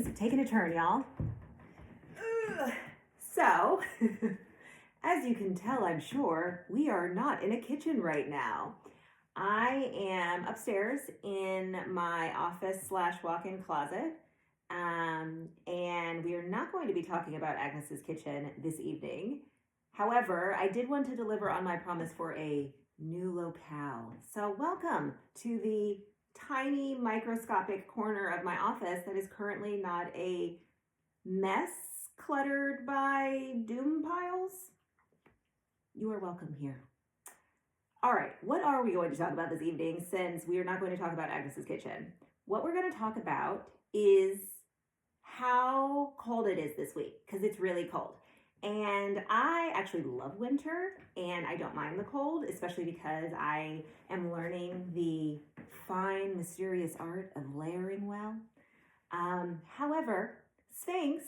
things have taken a turn, y'all. So, as you can tell, I'm sure, we are not in a kitchen right now. I am upstairs in my office / walk-in closet, and we are not going to be talking about Agnes's kitchen this evening. However, I did want to deliver on my promise for a new locale. So welcome to the tiny microscopic corner of my office that is currently not a mess cluttered by doom piles. You are welcome here. All right, what are we going to talk about this evening since we are not going to talk about Agnes's kitchen? What we're going to talk about is how cold it is this week, because it's really cold. And I actually love winter, and I don't mind the cold, especially because I am learning the fine, mysterious art of layering well. However, Sphinx,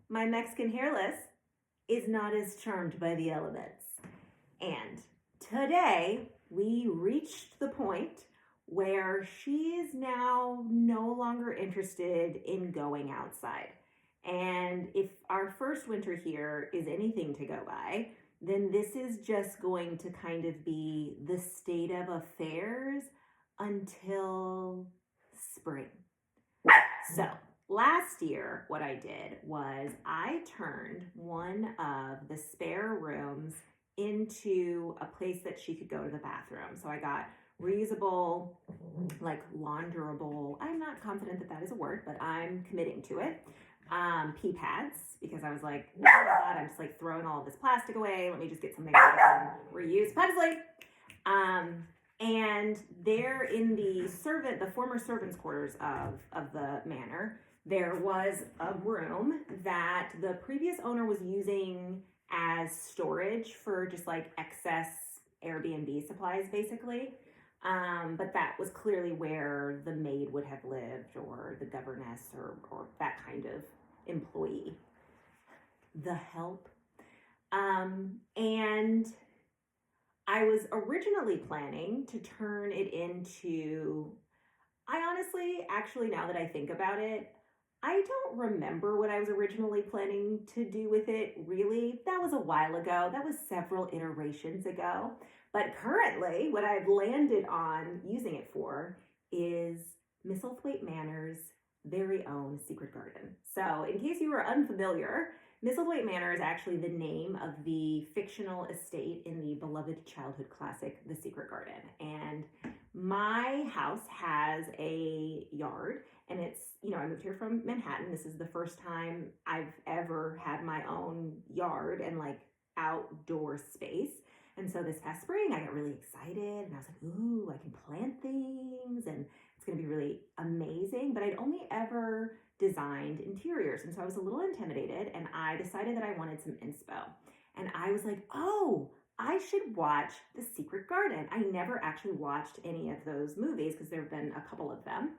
my Mexican hairless, is not as charmed by the elements. And today, we reached the point where she is now no longer interested in going outside. And if our first winter here is anything to go by, then this is just going to kind of be the state of affairs until spring. So last year, what I did was I turned one of the spare rooms into a place that she could go to the bathroom. So I got reusable, like launderable, I'm not confident that that is a word, but I'm committing to it, pee pads, because I was like, oh my God, I'm just like throwing all of this plastic away. Let me just get something that I can reuse. Pugsley. And there in the former servants' quarters of the manor, there was a room that the previous owner was using as storage for just like excess Airbnb supplies, basically. But that was clearly where the maid would have lived, or the governess, or that kind of employee. The help. And I was originally planning to turn it into, actually, now that I think about it, I don't remember what I was originally planning to do with it, really. That was a while ago. That was several iterations ago. But currently, what I've landed on using it for is Misselthwaite Manor's very own secret garden. So in case you were unfamiliar, Misselthwaite Manor is actually the name of the fictional estate in the beloved childhood classic, The Secret Garden. And my house has a yard, and it's, I moved here from Manhattan. This is the first time I've ever had my own yard and like outdoor space. And so this past spring, I got really excited, and I was like, ooh, I can plant things, and it's going to be really amazing. But I'd only ever designed interiors, and so I was a little intimidated, and I decided that I wanted some inspo. And I was like, oh, I should watch The Secret Garden. I never actually watched any of those movies because there have been a couple of them.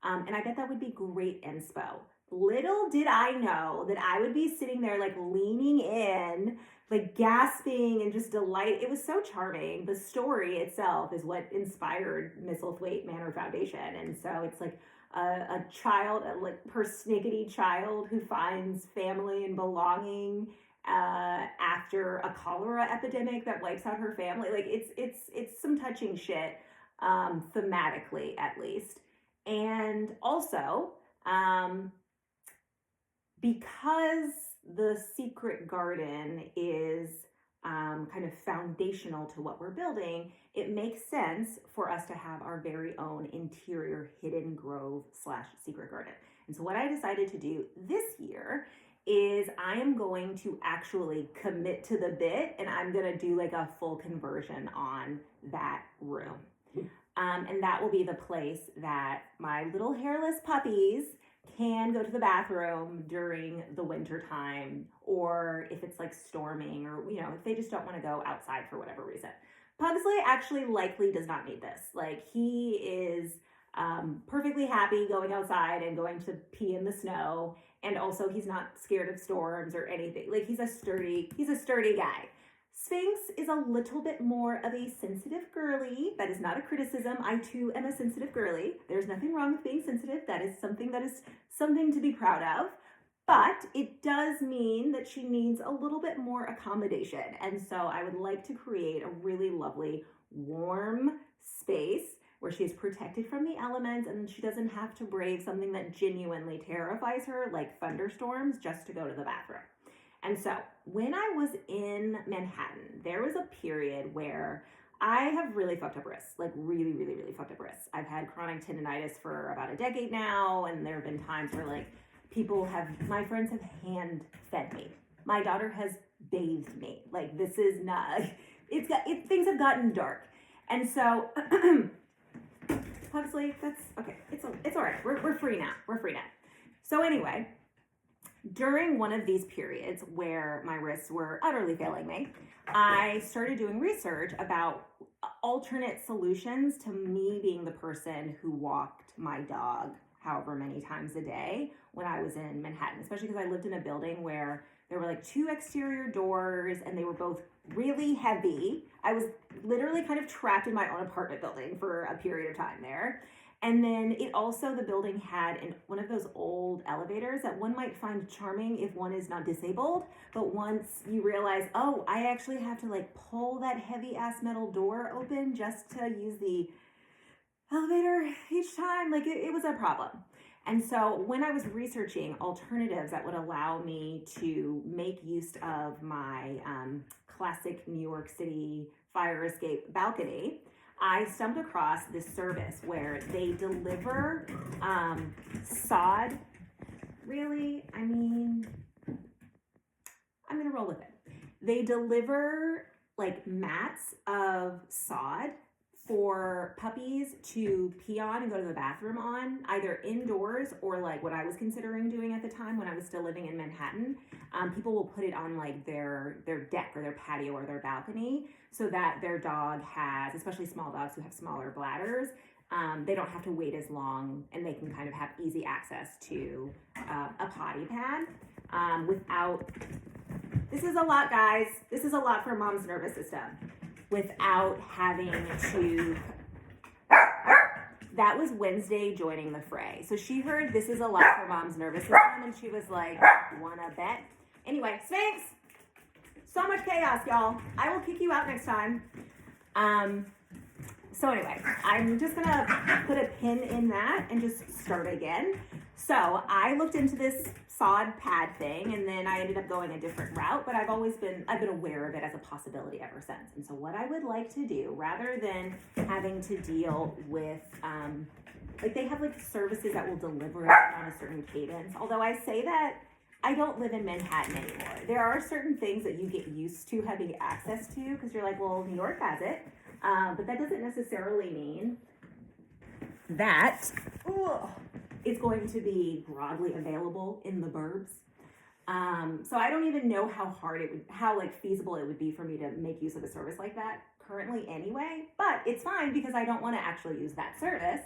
And I bet that would be great inspo. Little did I know that I would be sitting there like leaning in, like gasping and just delight. It was so charming. The story itself is what inspired Misselthwaite Manor Foundation. And so it's like a child, like persnickety child who finds family and belonging after a cholera epidemic that wipes out her family. Like it's some touching shit, thematically at least. And also, because the secret garden is kind of foundational to what we're building, it makes sense for us to have our very own interior hidden grove / secret garden. And so what I decided to do this year is I am going to actually commit to the bit, and I'm going to do like a full conversion on that room. And that will be the place that my little hairless puppies can go to the bathroom during the winter time, or if it's like storming, or if they just don't want to go outside for whatever reason. Pugsley actually likely does not need this. Like, he is perfectly happy going outside and going to pee in the snow, and also he's not scared of storms or anything. Like, he's a sturdy guy. Sphinx is a little bit more of a sensitive girly. That is not a criticism. I too am a sensitive girly. There's nothing wrong with being sensitive. That is something to be proud of. But it does mean that she needs a little bit more accommodation. And so I would like to create a really lovely, warm space where she is protected from the elements and she doesn't have to brave something that genuinely terrifies her, like thunderstorms, just to go to the bathroom. And so when I was in Manhattan, there was a period where I have really fucked up wrists, like really, really, really fucked up wrists. I've had chronic tendonitis for about a decade now, and there have been times where like my friends have hand fed me. My daughter has bathed me. Like this is not, things have gotten dark. And so, obviously that's, okay, it's all right. We're free now. We're free now. So anyway, during one of these periods where my wrists were utterly failing me, I started doing research about alternate solutions to me being the person who walked my dog however many times a day when I was in Manhattan, especially because I lived in a building where there were like 2 exterior doors and they were both really heavy. I was literally kind of trapped in my own apartment building for a period of time there. And then the building had one of those old elevators that one might find charming if one is not disabled. But once you realize, oh, I actually have to like pull that heavy ass metal door open just to use the elevator each time, like it was a problem. And so when I was researching alternatives that would allow me to make use of my classic New York City fire escape balcony, I stumbled across this service where they deliver sod. Really? I mean, I'm going to roll with it. They deliver like mats of sod for puppies to pee on and go to the bathroom on, either indoors or like what I was considering doing at the time when I was still living in Manhattan. People will put it on like their deck or their patio or their balcony so that their dog has, especially small dogs who have smaller bladders, they don't have to wait as long and they can kind of have easy access to a potty pad this is a lot, guys. This is a lot for mom's nervous system. Without having to, that was Wednesday joining the fray. So she heard this is a lot for mom's nervous system and she was like, wanna bet? Anyway, Sphinx, so much chaos, y'all. I will kick you out next time. So anyway, I'm just gonna put a pin in that and just start again. So I looked into this sod pad thing and then I ended up going a different route, but I've been aware of it as a possibility ever since. And so what I would like to do, rather than having to deal with, like they have like services that will deliver it on a certain cadence. Although I say that, I don't live in Manhattan anymore. There are certain things that you get used to having access to because you're like, well, New York has it. But that doesn't necessarily mean that it's going to be broadly available in the burbs. So I don't even know how feasible it would be for me to make use of a service like that currently anyway, but it's fine because I don't want to actually use that service.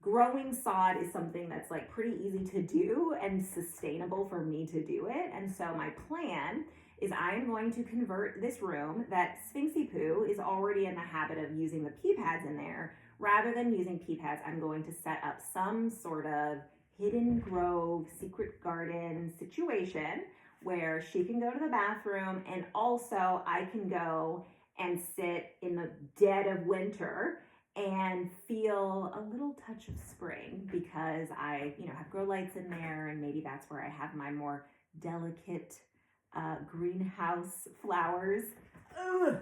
Growing sod is something that's like pretty easy to do and sustainable for me to do it. And so my plan is I am going to convert this room that Sphinxy Poo is already in the habit of using the pee pads in there. Rather than using pee pads, I'm going to set up some sort of hidden grove, secret garden situation where she can go to the bathroom and also I can go and sit in the dead of winter and feel a little touch of spring because I, have grow lights in there and maybe that's where I have my more delicate greenhouse flowers. Ugh,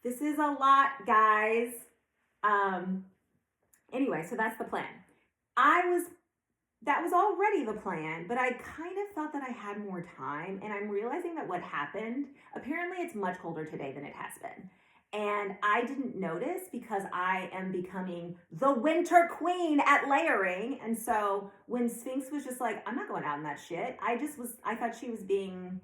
this is a lot, guys. Anyway, so that's the plan. That was already the plan, but I kind of thought that I had more time and I'm realizing that what happened, apparently it's much colder today than it has been. And I didn't notice because I am becoming the winter queen at layering. And so when Sphinx was just like, I'm not going out in that shit. I thought she was being,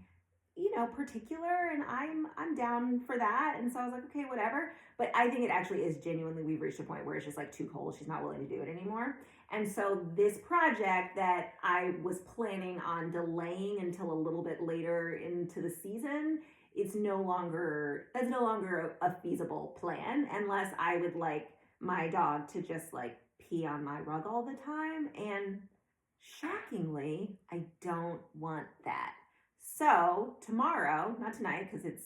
particular and I'm down for that. And so I was like, okay, whatever. But I think it actually is genuinely, we've reached a point where it's just like too cold. She's not willing to do it anymore. And so this project that I was planning on delaying until a little bit later into the season it's no longer, that's no longer a feasible plan unless I would like my dog to just like pee on my rug all the time. And shockingly, I don't want that. So tomorrow, not tonight because it's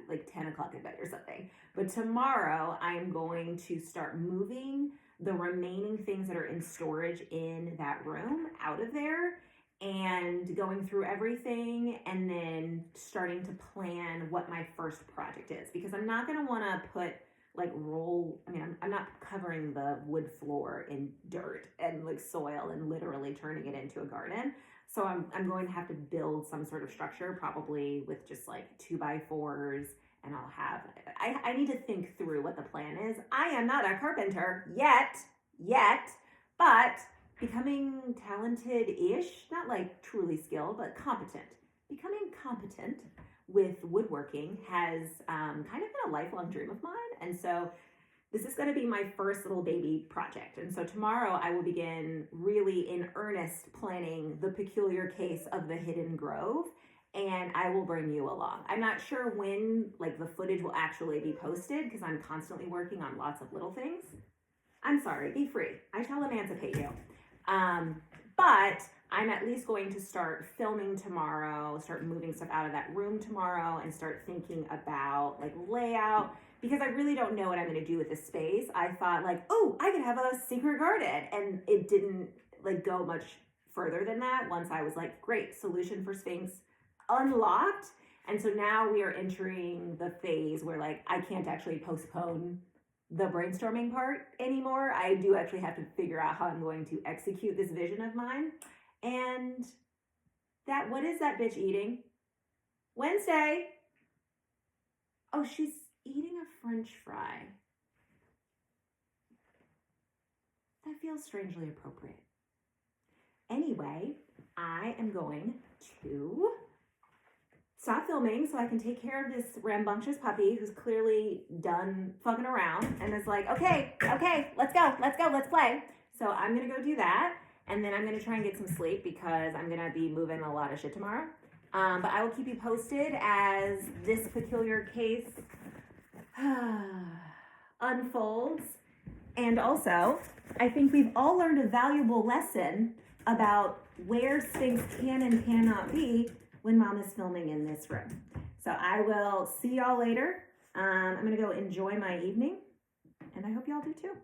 like 10 o'clock at night or something, but tomorrow I'm going to start moving the remaining things that are in storage in that room out of there and going through everything and then starting to plan what my first project is, because I'm not going to want to put like I'm not covering the wood floor in dirt and like soil and literally turning it into a garden. So I'm going to have to build some sort of structure, probably with just like 2x4s, and I need to think through what the plan is. I am not a carpenter yet, but becoming talented-ish, not like truly skilled, but competent. Becoming competent with woodworking has kind of been a lifelong dream of mine. And so this is going to be my first little baby project. And so tomorrow I will begin really in earnest planning the peculiar case of the hidden grove, and I will bring you along. I'm not sure when like the footage will actually be posted because I'm constantly working on lots of little things. I'm sorry, be free. I shall emancipate you. But I'm at least going to start filming tomorrow, start moving stuff out of that room tomorrow, and start thinking about like layout, because I really don't know what I'm going to do with this space. I thought like, oh, I could have a secret garden, and it didn't like go much further than that once I was like, great, solution for Sphinx unlocked. And so now we are entering the phase where like I can't actually postpone the brainstorming part anymore. I do actually have to figure out how I'm going to execute this vision of mine. And what is that bitch eating? Wednesday. Oh, she's eating a French fry. That feels strangely appropriate. Anyway, I am going to stop filming so I can take care of this rambunctious puppy who's clearly done fucking around and is like, okay, let's go, let's play. So I'm gonna go do that, and then I'm gonna try and get some sleep because I'm gonna be moving a lot of shit tomorrow. But I will keep you posted as this peculiar case unfolds. And also, I think we've all learned a valuable lesson about where Sphinx can and cannot be when Mom is filming in this room. So I will see y'all later. I'm gonna go enjoy my evening, and I hope y'all do too.